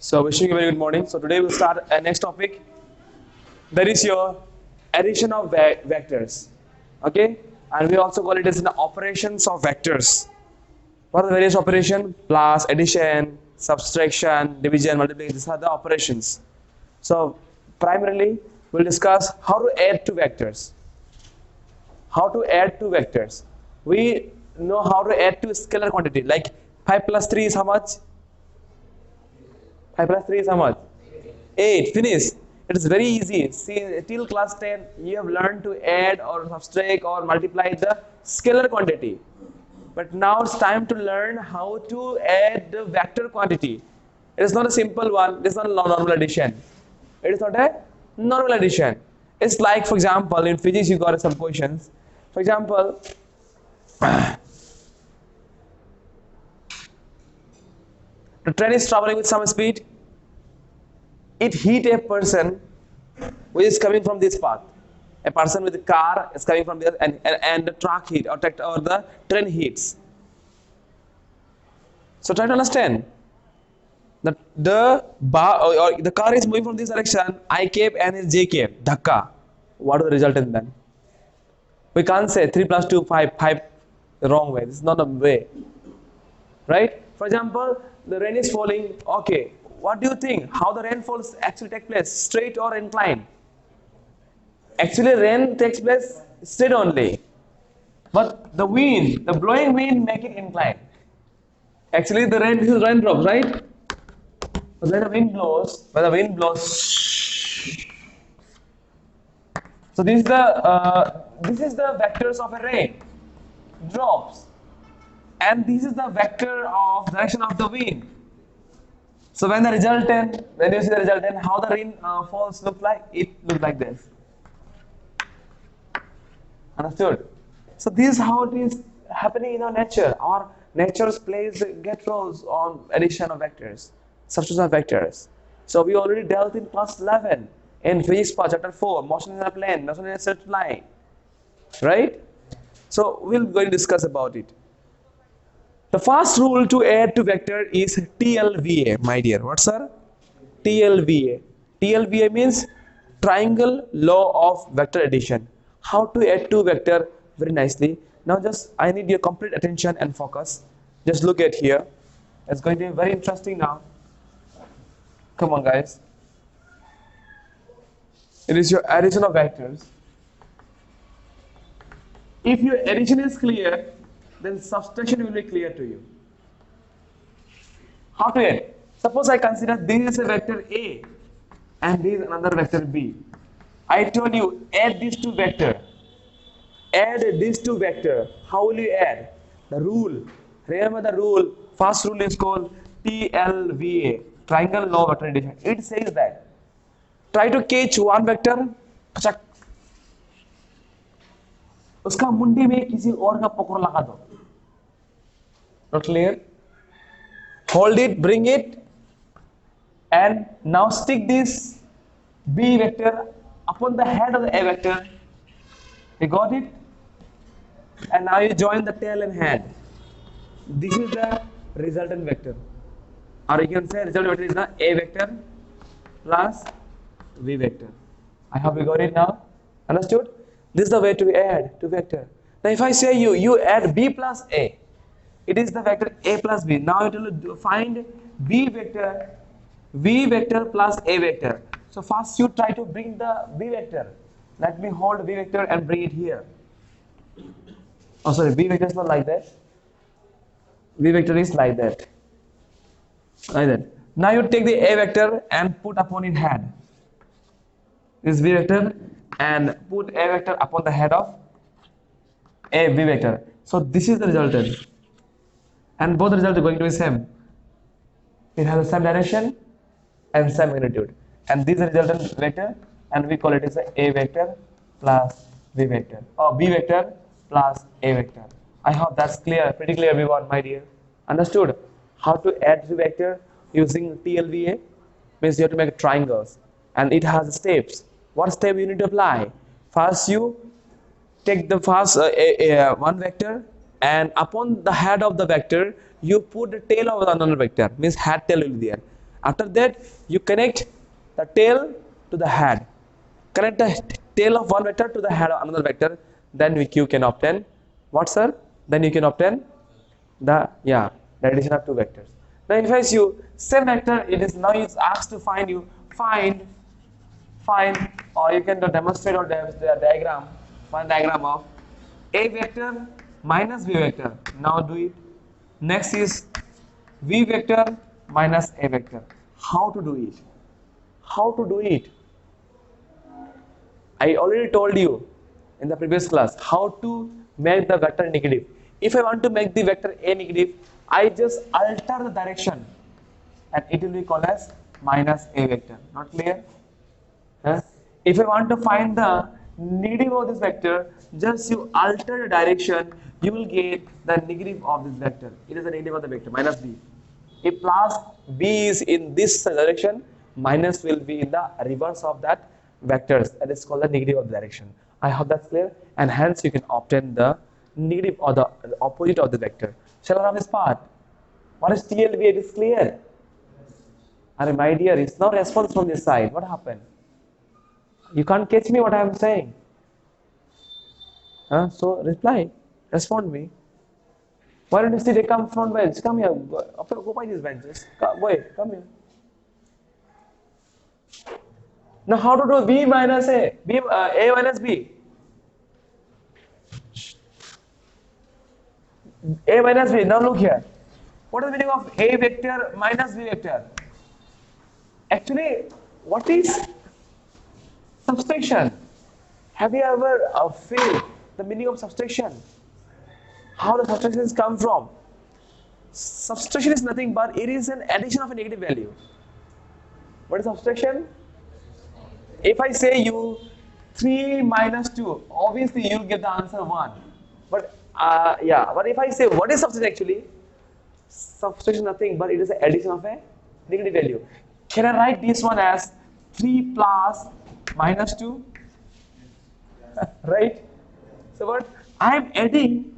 So wishing you a very good morning. So today we'll start a next topic. That is your addition of vectors. Okay, and we also call it as the operations of vectors. What are the various operations? Plus, addition, subtraction, division, multiplication. These are the operations. So primarily we'll discuss how to add two vectors. How to add two vectors. We know how to add two scalar quantity. Like 5 plus 3 is how much? 5 plus 3 is how much? 8. Finish. It is very easy. See, till class 10, you have learned to add or subtract or multiply the scalar quantity. But now it's time to learn how to add the vector quantity. It is not a simple one. It is not a normal addition. It is not a normal addition. It's like, for example, in physics you got some questions. For example, the train is traveling with some speed. It hit a person who is coming from this path. A person with a car is coming from there, and the truck hit or the train hits. So try to understand that the car is moving from this direction, I cap and is J cap, dhakka. What is the resultant then? We can't say 3 plus 2, 5 the wrong way. This is not a way. Right? For example, the rain is falling. Okay, what do you think? How the rainfalls actually take place? Straight or inclined? Actually, rain takes place straight only. But the wind, the blowing wind, make it inclined. Actually, the rain, this is raindrops, right? But when the wind blows, so this is the vectors of a rain, drops, and this is the vector of direction of the wind. So when you see the resultant, how the rain falls look like? It looks like this. Understood? So this is how it is happening in our nature. Our nature plays get roles on addition of vectors, substitution of vectors. So we already dealt in class 11 in physics part chapter 4, motion in a plane, motion in a straight line. Right? So we'll go and discuss about it. The first rule to add to vector is TLVA, my dear. What, sir? TLVA. TLVA means triangle law of vector addition. How to add two vector very nicely. Now just I need your complete attention and focus. Just look at here. It's going to be very interesting now. Come on, guys. It is your addition of vectors. If your addition is clear, then subtraction will be clear to you. How to add? Suppose I consider this is a vector A and this is another vector B. I told you add these two vectors. Add these two vectors. How will you add? The rule. Remember the rule. First rule is called TLVA, triangle law of vector addition. It says that try to catch one vector. उसका मुंडी में किसी और का पकड़ लगा दो. Not clear? Hold it, bring it, and now stick this B vector upon the head of the A vector. You got it? And now you join the tail and head. This is the resultant vector. Or you can say resultant vector is the A vector plus V vector. I hope you got it now. Understood? This is the way to add to vector. Now if I say you add B plus A, it is the vector A plus B. Now it will find V vector plus A vector. So first you try to bring the B vector. Let me hold V vector and bring it here. Oh sorry, B vector is not like that. V vector is like that. Like that. Now you take the A vector and put upon its head. This V vector and put A vector upon the head of A V vector. So this is the resultant. And both results are going to be same. It has the same direction and same magnitude. And this is the resultant vector, and we call it as A vector plus V vector, or B vector plus A vector. I hope that's clear, pretty clear everyone, my dear. Understood? How to add the vector using TLVA? Means you have to make triangles, and it has steps. What step you need to apply? First you take the first one vector, and upon the head of the vector you put the tail of another vector, means head tail will be there, After that, you connect the tail to the head. Connect the tail of one vector to the head of another vector. Then you can obtain what, sir? Then you can obtain the addition of two vectors. Now if I you same vector, it is now it's asked to find, or you can demonstrate or the diagram, find diagram of a vector minus b vector. Now do it. Next is v vector minus a vector. How to do it? How to do it? I already told you in the previous class how to make the vector negative. If I want to make the vector a negative, I just alter the direction and it will be called as minus a vector. Not clear? Huh? If I want to find the negative of this vector, just you alter the direction, you will get the negative of this vector. It is the negative of the vector, minus b. If plus b is in this direction, minus will be in the reverse of that vectors. That is called the negative of the direction. I hope that's clear, and hence you can obtain the negative or the opposite of the vector. Shall I run this part? What is TLB? It is clear. And my dear, it's no response from this side. What happened? You can't catch me what I am saying. So reply, respond me. Why don't you sit? Come front bench. Come here. Occupy these benches. Wait, come here. Now how to do b minus a? A minus b. A minus b. Now look here. What is the meaning of a vector minus b vector? Actually, what is subtraction? Have you ever feel the meaning of subtraction? How the subtractions come from? Subtraction is nothing but it is an addition of a negative value. What is subtraction? If I say you 3 minus 2, obviously you will get the answer 1. But but if I say what is subtraction actually? Subtraction nothing but it is an addition of a negative value. Can I write this one as 3 plus minus 2? Right? So what? I am adding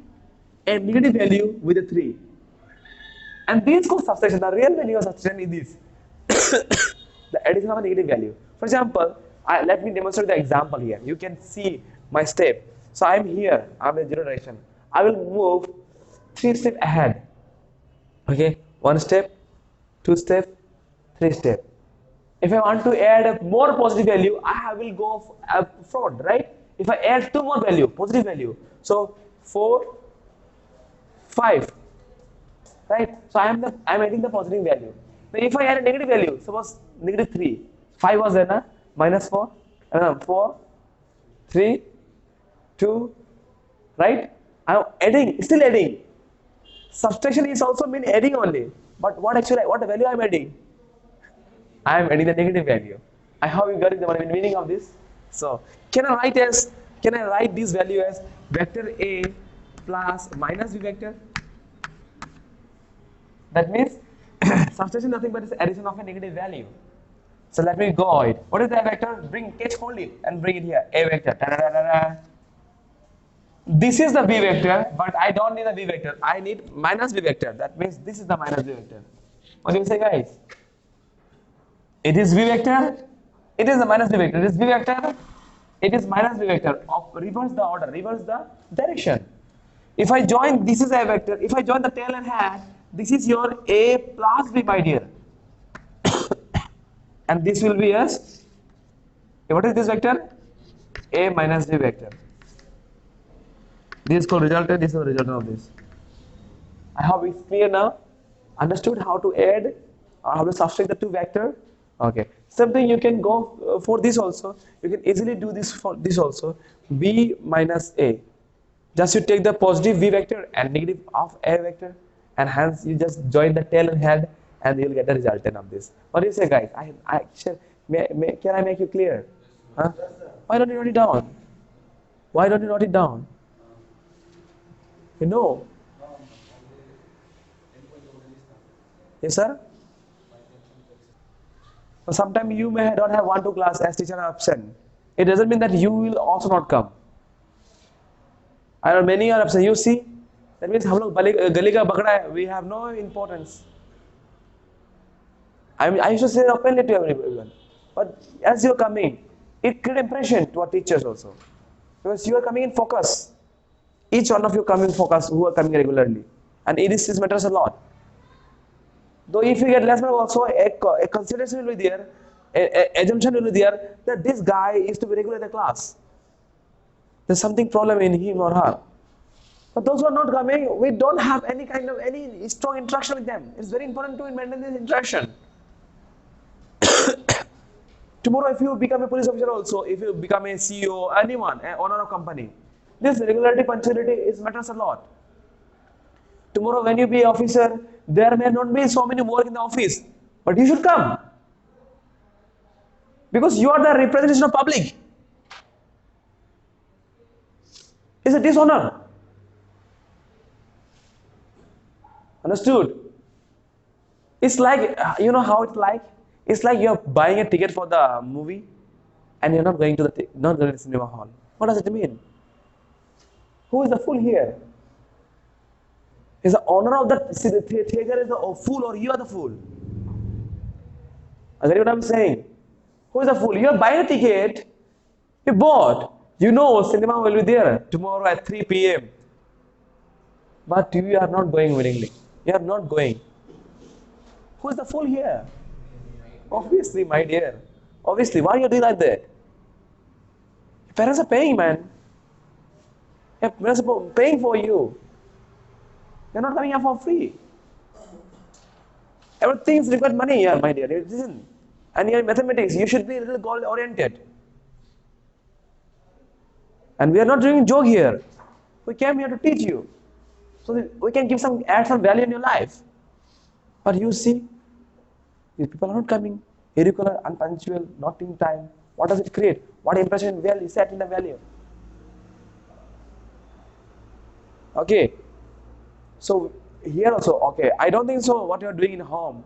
a negative value with a 3. And this is called subtraction. The real meaning of subtraction is this. The addition of a negative value. For example, let me demonstrate the example here. You can see my step. So I am here. I am in 0 direction. I will move 3 steps ahead. Okay, 1 step, 2 step, 3 step. If I want to add a more positive value, I will go up front, right? If I add 2 more value, positive value, so 4, 5, right? So I am adding the positive value. Now if I add a negative value, suppose negative 3, 5 was there, na? Minus 4, 4, 3, 2, right? I am adding, still adding. Subtraction is also mean adding only. But what value I am adding? I am adding the negative value. I hope you got the meaning of this. So can I write this value as vector A plus minus b vector? That means subtraction nothing but is addition of a negative value. So let me go it. What is that vector? Hold it and bring it here. A vector. Da, da, da, da, da. This is the b vector, but I don't need the b vector. I need minus b vector. That means this is the minus b vector. What do you say, guys? It is b vector. It is the minus b vector. It is b vector. It is minus b vector. Reverse the order. Reverse the direction. If I join, this is a vector. If I join the tail and head, this is your a plus b, my dear. And this will be as, what is this vector? A minus b vector. This is called resultant. This is the resultant of this. I hope it's clear now. Understood how to add or how to subtract the two vector? Okay. Same thing you can go for this also. You can easily do this for this also. B minus A. Just you take the positive V vector and negative of A vector, and hence you just join the tail and head, and you will get the resultant of this. What do you say, guys? Can I make you clear? Huh? Why don't you note it down? Why don't you note it down? You know. Yes, sir? Sometimes you may not have 1-2 class as teacher are absent. It doesn't mean that you will also not come. I know many are absent. You see, that means we have no importance. I used to say openly to everyone. But as you're coming, it creates impression to our teachers also. Because you are coming in focus. Each one of you come in focus who are coming regularly. And this matters a lot. Though if you get less mark also, a consideration will be there, assumption will be there that this guy is to be regular in the class. There's something problem in him or her. But those who are not coming, we don't have any kind of any strong interaction with them. It's very important to maintain this interaction. Tomorrow, if you become a police officer also, if you become a CEO, anyone, an owner of company, this regularity, punctuality is matters a lot. Tomorrow, when you be an officer, there may not be so many work in the office, but you should come because you are the representation of public. It's a dishonor. Understood? It's like, you know how it's like? It's like you're buying a ticket for the movie and you're not going to the cinema hall. What does it mean? Who is the fool here? Is the owner of the theater is the fool or you are the fool? I get what I'm saying? Who is the fool? You are buying a ticket, you bought, you know cinema will be there tomorrow at 3 p.m. But you are not going willingly. You are not going. Who is the fool here? Obviously, my dear. Obviously, why are you doing like that? Your parents are paying, man. Your parents are paying for you. You're not coming here for free. Everything is required money here, my dear. It isn't. And in mathematics, you should be a little goal-oriented. And we are not doing a joke here. We came here to teach you. So that we can add some value in your life. But you see, these people are not coming. Irregular, unpunctual, not in time. What does it create? What impression value set in the value? Okay. So here also, okay, I don't think so what you are doing in home.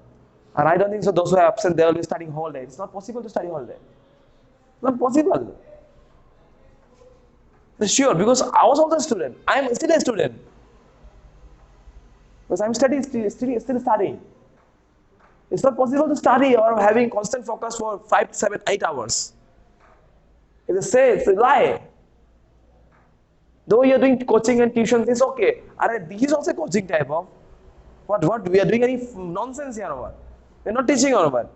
And I don't think so those who are absent, they will be studying whole day. It's not possible to study whole day. It's not possible. Sure, because I was also a student. I am still a student. Because I'm still studying. It's not possible to study or having constant focus for 5, 7, 8 hours. It's a lie. Though you're doing coaching and tuition, it's okay. This is also coaching type of. What? We are doing any nonsense here or what? We're not teaching or what?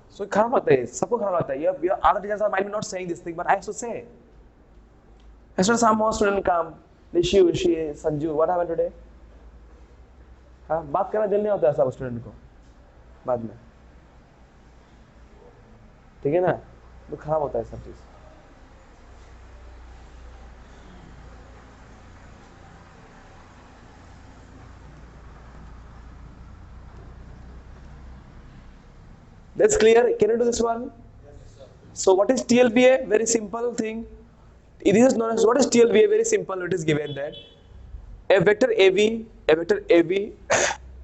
So खराब लगता है, सबको खराब लगता है. Other teachers might be not saying this thing, but I have to say. Yesterday some more student come. Rishi, Sanju, what happened today? हाँ, बात करना दिल नहीं होता है सब स्टूडेंट को बाद में. ठीक है ना? तो खराब होता है सब चीज. That's clear. Can you do this one? So what is TLBA? Very simple thing. It is known as what is TLBA? Very simple. It is given that a vector AB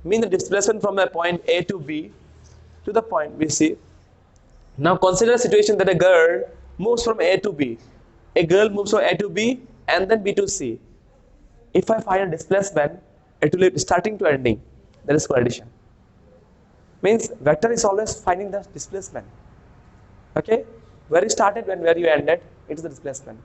means the displacement from a point A to B to the point B C. Now consider a situation that a girl moves from A to B. A girl moves from A to B and then B to C. If I find a displacement, it will be starting to ending. That is coaddition. Means vector is always finding the displacement. Okay? Where you started and where you ended, it is the displacement.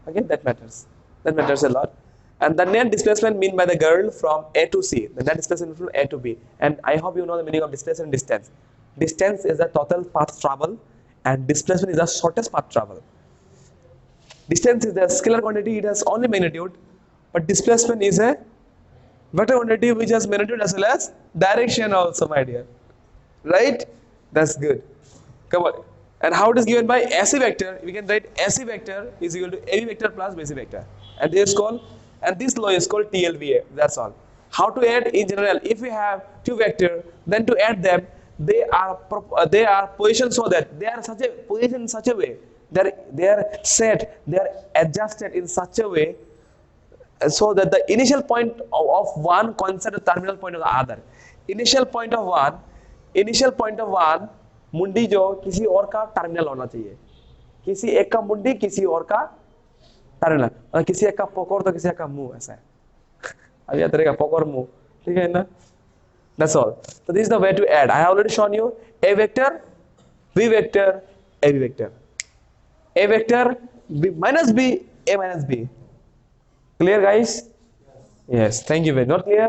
Okay? That matters. That matters a lot. And the net displacement mean by the girl from A to C. The net displacement from A to B. And I hope you know the meaning of displacement and distance. Distance is the total path travel and displacement is the shortest path travel. Distance is the scalar quantity, it has only magnitude, but displacement is a vector quantity which has magnitude as well as direction also, my dear. Right? That's good. Come on. And how it is given by AC vector, we can write AC vector is equal to AB vector plus BC vector. And this law is called TLVA. That's all. How to add in general? If we have two vectors, then to add them, they are positioned so that they are positioned in such a way that they are set, they are adjusted in such a way so that the initial point of one coincides the terminal point of the other. Initial point of one मुंडी जो किसी और का terminal होना चाहिए. किसी एक का मुंडी किसी और का तारे ना मतलब किसी एक का पकड़ तो किसी एक का मुंह ऐसा है अब यह तेरे का पकड़ मुंह ठीक है ना that's all so this is the way to add I have already shown you a vector b vector a b vector a vector b minus b a minus b clear guys yes thank you very not clear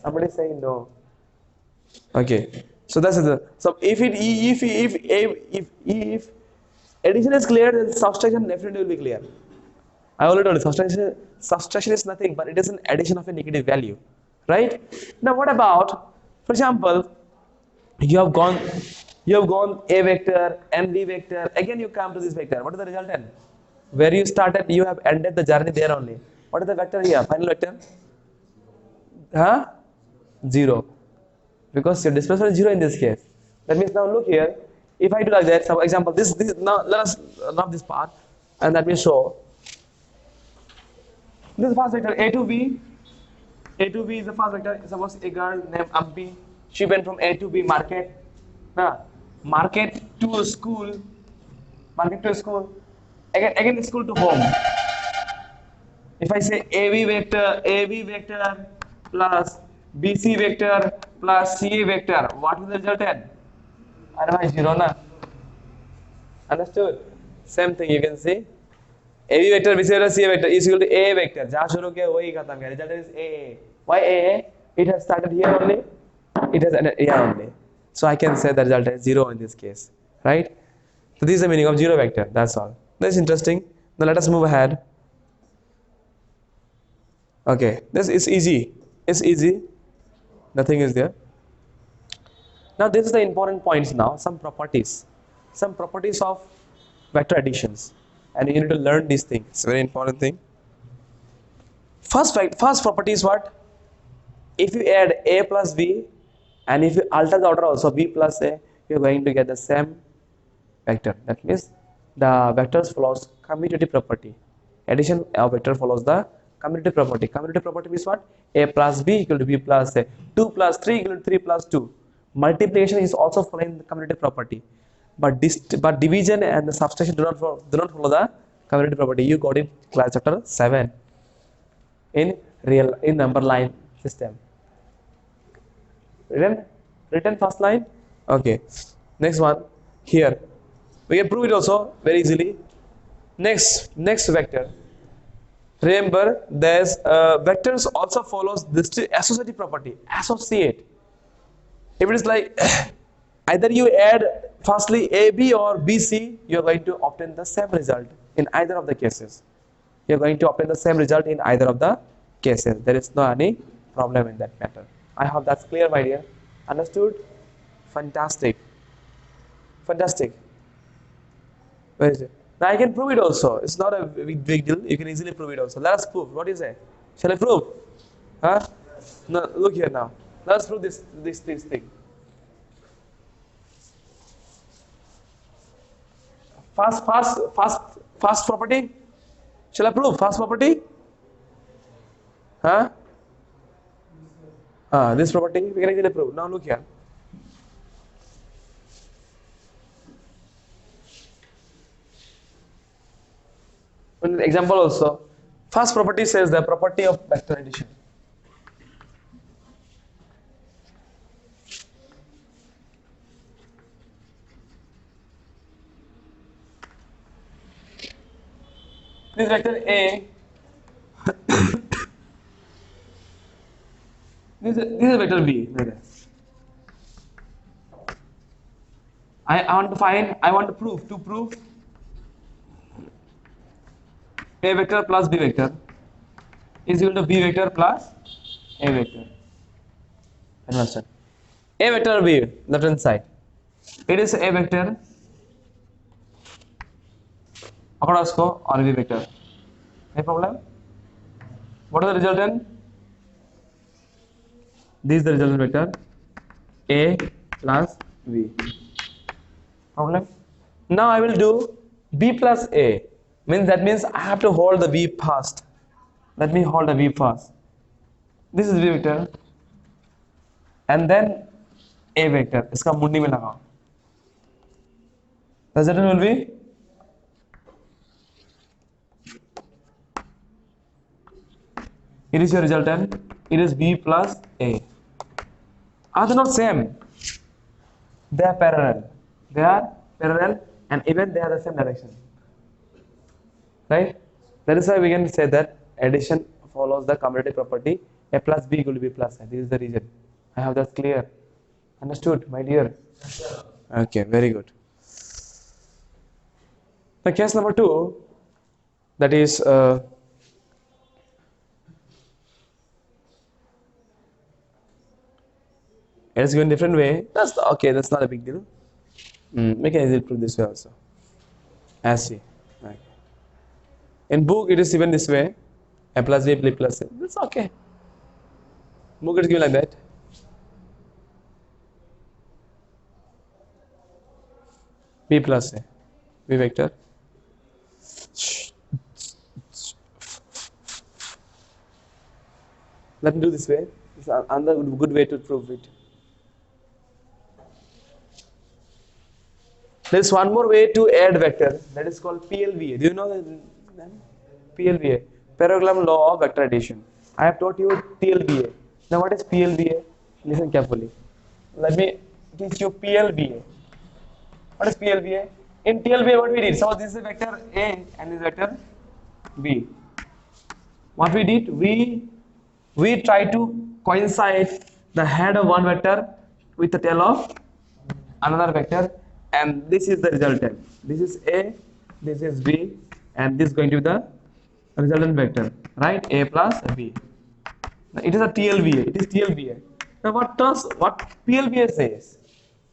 somebody is saying no okay so that's it so if addition is clear then subtraction definitely will be clear I already told you subtraction is nothing but it is an addition of a negative value right now what about for example you have gone a vector and b vector again you come to this vector what is the resultant where you started you have ended the journey there only what is the vector here final vector huh 0 because your displacement is 0 in this case that means now look here if I do like that for example this now let us love this part and let me show this first vector a to b a to b is the first vector suppose a girl named Ampi she went from a to b market market to school again school to home if I say ab vector plus bc vector plus ca vector what will the resultant otherwise 0 na understood same thing you can see ab vector bc vector ca vector is equal to a vector jahan shuru kiya wahi khatam kiya result is a why a it has started here only it has ended here only so I can say the result is 0 in this case right so this is the meaning of 0 vector that's all that's interesting now let us move ahead okay this is easy it's easy nothing is there now this is the important points now some properties of vector additions and you need to learn these things it's a very important thing first property is what if you add a plus b and if you alter the order also b plus a you're going to get the same vector that means the vectors follows commutative property addition of vector follows the commutative property means what a plus b equal to b plus a 2 plus 3 equal to 3 plus 2 multiplication is also following the commutative property but division and the subtraction do not follow the commutative property you got in class chapter 7 in number line system written first line okay next one here we can prove it also very easily next vector remember there's vectors also follows this associative property associate if it is like either you add firstly ab or bc you're going to obtain the same result in either of the cases you're going to obtain the same result in either of the cases there is no any problem in that matter I hope that's clear my dear understood fantastic where is it now I can prove it also it's not a big deal you can easily prove it also let us prove what is it shall I prove huh no look here now let us prove this thing fast property shall I prove fast property huh this property we can easily prove now look here an example also first property says the property of vector addition this vector a this is vector b I want to prove a vector plus b vector is equal to b vector plus a vector understand a vector b left hand side it is a vector पकड़ो इसको और b vector no problem what is the resultant this is the resultant vector a plus b problem now I will do b plus a that means I have to hold the b first let me hold the b first this is b vector and then a vector इसका मुंडी में लगाओ the resultant will be It is your resultant. It is B plus A. Are they not same? They are parallel. They are parallel and even they are the same direction. Right? That is why we can say that addition follows the commutative property A plus B equal to B plus A. This is the reason. I have that clear. Understood, my dear? Okay, very good. The case number 2, that is it is given different way. That's okay. That's not a big deal. We can easily prove this way also. As C. Okay. In book, it is given this way: A plus B plus C. That's okay. Book it is given like that. B plus A, B vector. Let me do this way. It's another good way to prove it. There is one more way to add vector, that is called PLVA. Do you know that? PLVA, parallelogram law of vector addition. I have taught you TLVA. Now what is PLVA? Listen carefully. Let me teach you PLVA. What is PLVA? In TLVA, what we did? So this is vector A and this vector B. What we did? We try to coincide the head of one vector with the tail of another vector, and this is the resultant. This is A, this is B, and this is going to be the resultant vector, right? A plus B. Now it is a TLVA. It is TLVA. Now what PLVA says?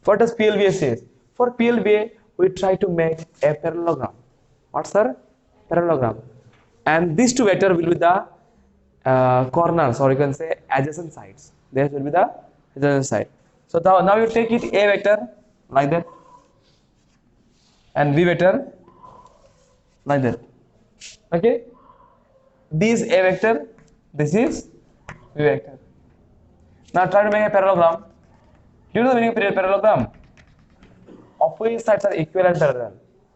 What does PLVA says? For PLVA, we try to make a parallelogram. What's the parallelogram? And these two vectors will be the corners, or you can say adjacent sides. There will be the adjacent side. So now you take it A vector like that, and B vector like that. Okay? This A vector, this is B vector. Now try to make a parallelogram. Do you know the meaning of parallelogram? Opposite sides are equal and parallel.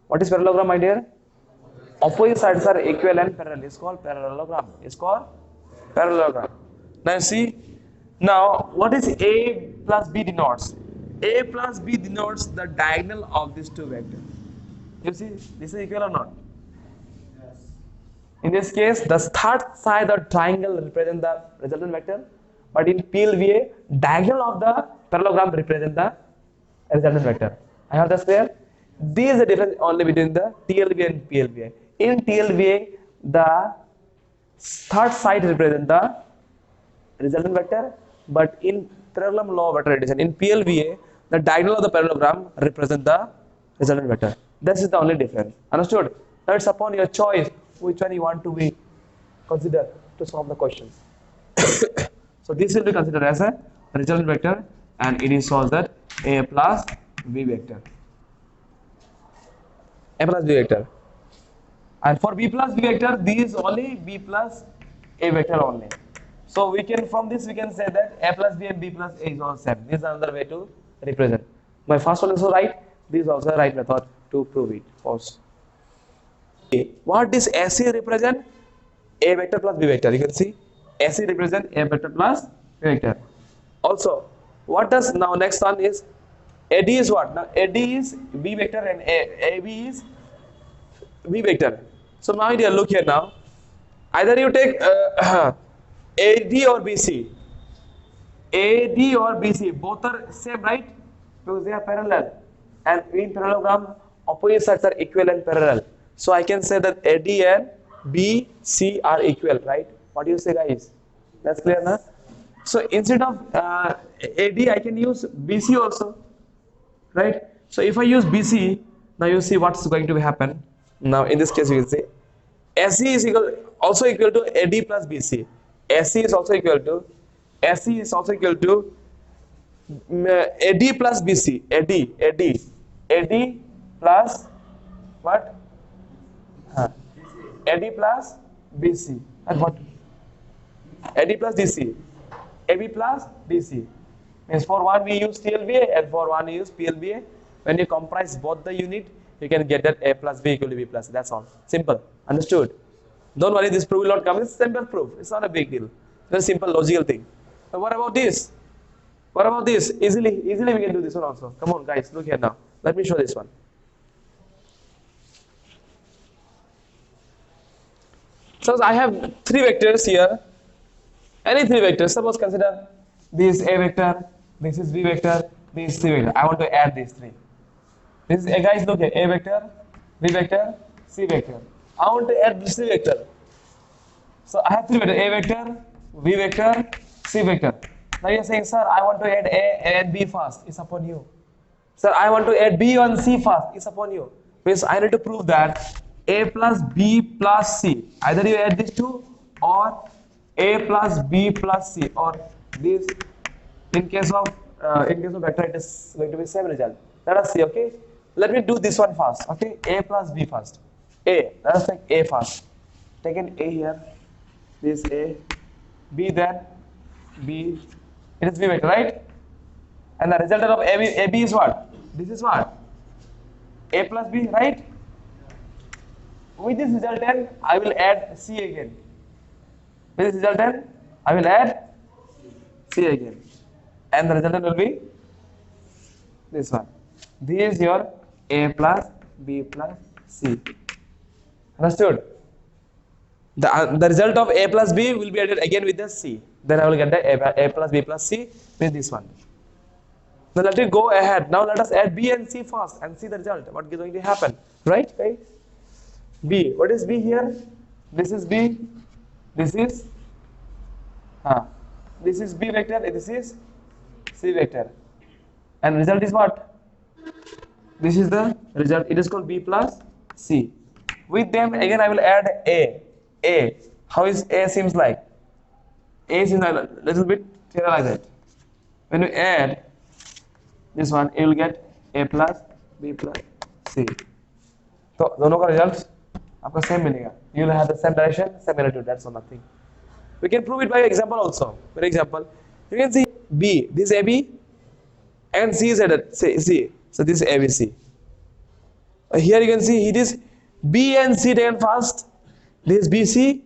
What is parallelogram, my dear? Opposite sides are equal and parallel. It's called parallelogram. It's called parallelogram. Now see, now what is A plus B denotes? A plus B denotes the diagonal of these two vectors. You see, this is equal or not? Yes. In this case, the third side of the triangle represents the resultant vector, but in PLVA, diagonal of the parallelogram represents the resultant vector. I have that clear? This is the difference only between the TLVA and PLVA. In TLVA, the third side represents the resultant vector, but in parallelogram law of vector addition, in PLVA, the diagonal of the parallelogram represents the resultant vector. This is the only difference. Understood? Now it's upon your choice which one you want to be considered to solve the questions. So this will be considered as a resultant vector, and it is solved that A plus B vector. A plus B vector. And for B plus B vector, this is only B plus A vector only. So we can, from this we can say that A plus B and B plus A is all same. This is another way to represent. My first one is also right. This is also a right method to prove it. False. What does AC represent? A vector plus B vector. You can see AC represent A vector plus B vector. Also, what does now next one is AD is what? Now AD is B vector and AB is B vector. So now dear, look here now. Either you take AD or BC. AD or BC, both are same, right? Because they are parallel. And in parallelogram, opposite sides are equal and parallel. So I can say that AD and BC are equal, right? What do you say, guys? That's clear, na? So instead of AD, I can use BC also, right? So if I use BC, now you see what's going to happen. Now in this case, you will see AC is also equal to AD plus BC. AC is also equal to AD plus BC. AD plus what? AD plus BC. And what? AD plus DC. AB plus DC. Means for one we use TLVA and for one we use PLVA. When you comprise both the unit, you can get that A plus B equal to B plus. That's all. Simple. Understood? Don't worry, this proof will not come. It's simple proof. It's not a big deal. Very simple logical thing. But what about this? What about this? Easily we can do this one also. Come on, guys, look here now. Let me show this one. So I have three vectors here. Any three vectors. Suppose consider this A vector, this is B vector, this is C vector. I want to add these three. This is guys, look here. A vector, B vector, C vector. I want to add this C vector. So I have three vectors: A vector, B vector, C vector. Now you're saying, sir, I want to add A and B first. It's upon you. Sir, I want to add B and C first. It's upon you. Because I need to prove that A plus B plus C. Either you add these two, or A plus B plus C, or this. In case of vector, it is going to be same result. Let us see. Okay. Let me do this one first. Okay. A plus B first. A. Let us take A first. Take an A here. This A. B then B. It is B vector, right? And the resultant of AB is what? This is what? A plus B, right? With this resultant, I will add C again. With this resultant, I will add C again. And the resultant will be this one. This is your A plus B plus C. Understood? The result of A plus B will be added again with the C. Then I will get the A plus B plus C with this one. Now let it go ahead. Now let us add B and C first and see the result. What is going to happen? Right, guys? B. What is B here? This is B. This is B vector. This is C vector. And result is what? This is the result. It is called B plus C. With them again I will add A. A. How is A seems like? A seems like a little bit like that. When you add this one, you will get A plus B plus C. So दोनों का result आपका same मिलेगा. You will have the same direction, same magnitude. That's all, nothing. We can prove it by example also. For example, you can see B. This is AB and C is added. C. So this is ABC. Here you can see it is B and C taken first. This is BC.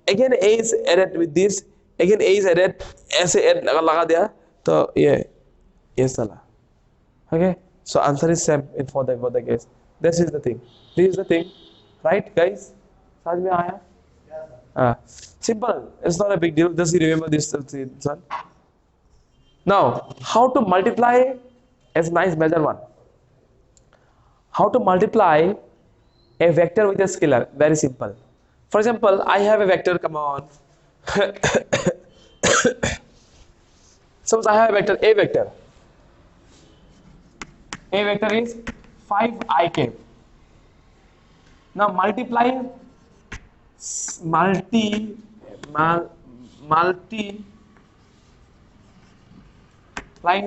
Again A is added with this. Again A is added. ऐसे add लगा दिया तो ये साला. Okay. So answer is same in for the case. This is the thing. This is the thing. Right, guys? समझ में आया? Simple. It's not a big deal. Just remember this one. Now, how to multiply is nice measure one. How to multiply a vector with a scalar? Very simple. For example, I have a vector. Come on. Suppose I have a vector A vector. A vector is 5ik. Now multiplying multiplying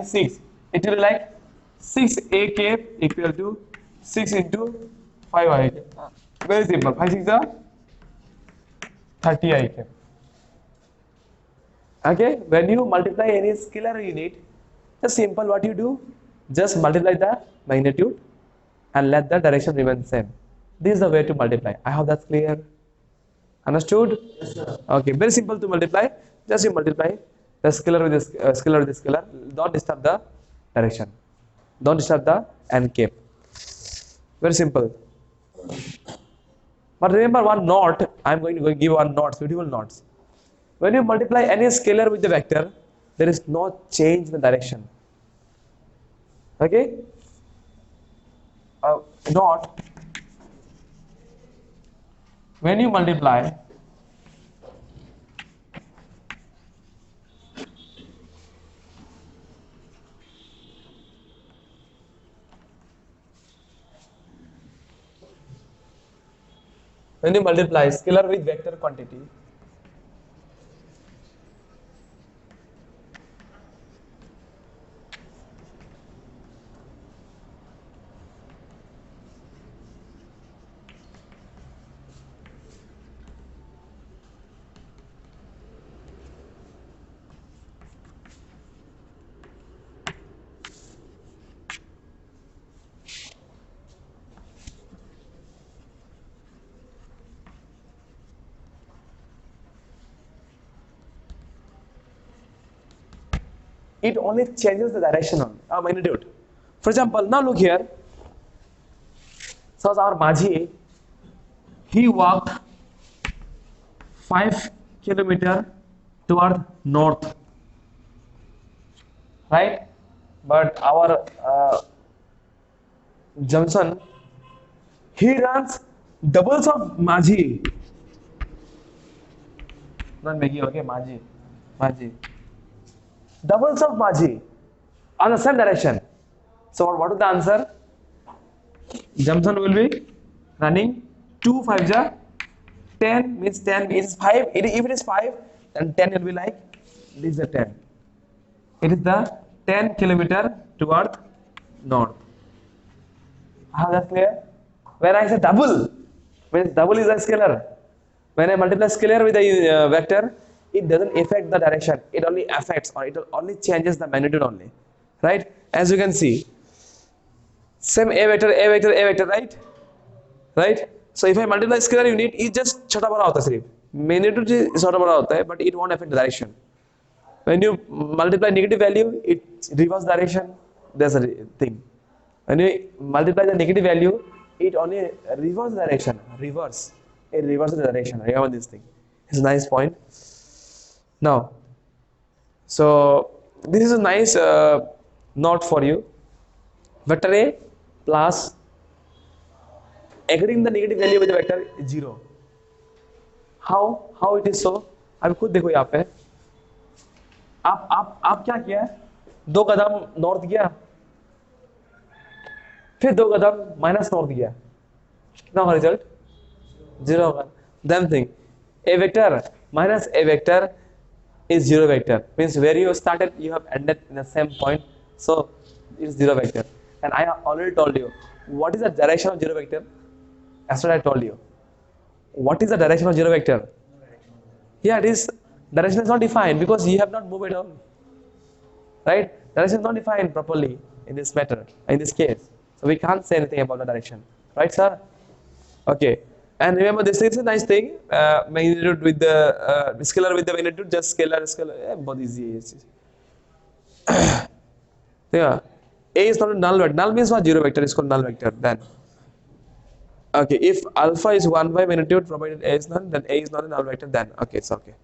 6, it will be like 6ak equal to 6 into 5ik. Very simple. 5 6 are 30ik. Okay, when you multiply any scalar unit, it's simple. What you do, just multiply the magnitude and let the direction remain same. This is the way to multiply. I hope that's clear. Understood? Yes, sir. Okay, very simple to multiply. Just you multiply the scalar with the scalar with the scalar. Don't disturb the direction. Don't disturb the end cap. Very simple. But remember one note. I'm going to give one note. Beautiful notes. When you multiply any scalar with the vector, there is no change in the direction. Okay? Note. When you multiply scalar with vector quantity, it only changes the direction on magnitude. For example, now look here. So our Maji, he walked 5 kilometers toward north, right? But our Johnson, he runs doubles of Maji. Not Maggie, okay, Maji. Doubles of Maji on the same direction. So what is the answer? Johnson will be running 2 5 ja 10 means 10 is 5. If it is 5, then 10 will be like this is the 10. It is the 10 kilometer toward north. How that's clear? When I say double, means double is a scalar. When I multiply scalar with a vector, it doesn't affect the direction. It only affects, or it only changes the magnitude only, right? As you can see, same a vector, right? Right? So if I multiply scalar unit, it just छोटा बड़ा होता है सिर्फ. Magnitude छोटा बड़ा होता है, but it won't affect the direction. When you multiply negative value, it reverse direction. That's a thing. When you multiply the negative value, it only reverse direction. It reverses the direction. Remember this thing. It's a nice point. Now, so this is a nice note for you. Vector A plus aggregating the negative value with the vector is 0. How it is so? अब खुद देखो यहाँ पे. आप क्या किया? 2 कदम north गया, फिर 2 कदम माइनस नॉर्थ गया. कितना होगा रिजल्ट? 0 होगा. Same thing. A vector minus a vector is 0 vector. Means where you started, you have ended in the same point. So it is 0 vector. And I already told you what is the direction of 0 vector. That's what I told you. What is the direction of 0 vector? Yeah, it is. Direction is not defined because you have not moved at all. Right? Direction is not defined properly in this matter, in this case. So we can't say anything about the direction. Right, sir? Okay. And remember, this is a nice thing. Magnitude with the scalar with the magnitude, just scalar. Both easy. Yeah. A is not a null vector. Null means what? 0 vector is called null vector. Then, okay, if alpha is 1 by magnitude, provided A is none, then A is not a null vector. Then, okay, it's okay.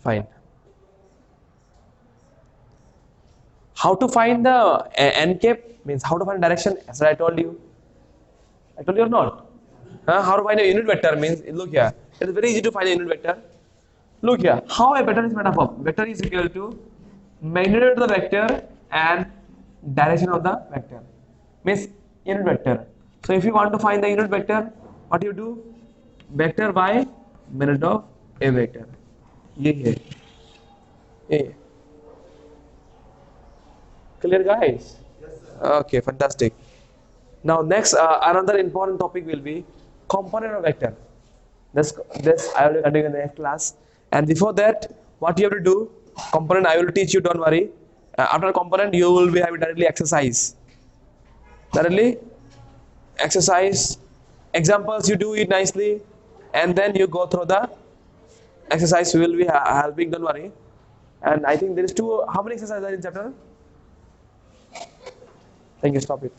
Fine. How to find the n cap means how to find direction. As I told you. I told you or not? How to find a unit vector means, look here. It is very easy to find a unit vector. Look here. How a vector is made up of? Vector is equal to magnitude of the vector and direction of the vector. Means unit vector. So if you want to find the unit vector, what you do? Vector by magnitude of a vector. Yeah. Clear, guys? Yes, sir. Okay, fantastic. Now next, another important topic will be component of vector. This I will continue in the next class. And before that, what you have to do? Component I will teach you. Don't worry. After component, you will be having directly exercise. Examples, you do it nicely, and then you go through the exercise. We will be helping. Don't worry. And I think there is 2. How many exercises are in chapter? Thank you. Stop it.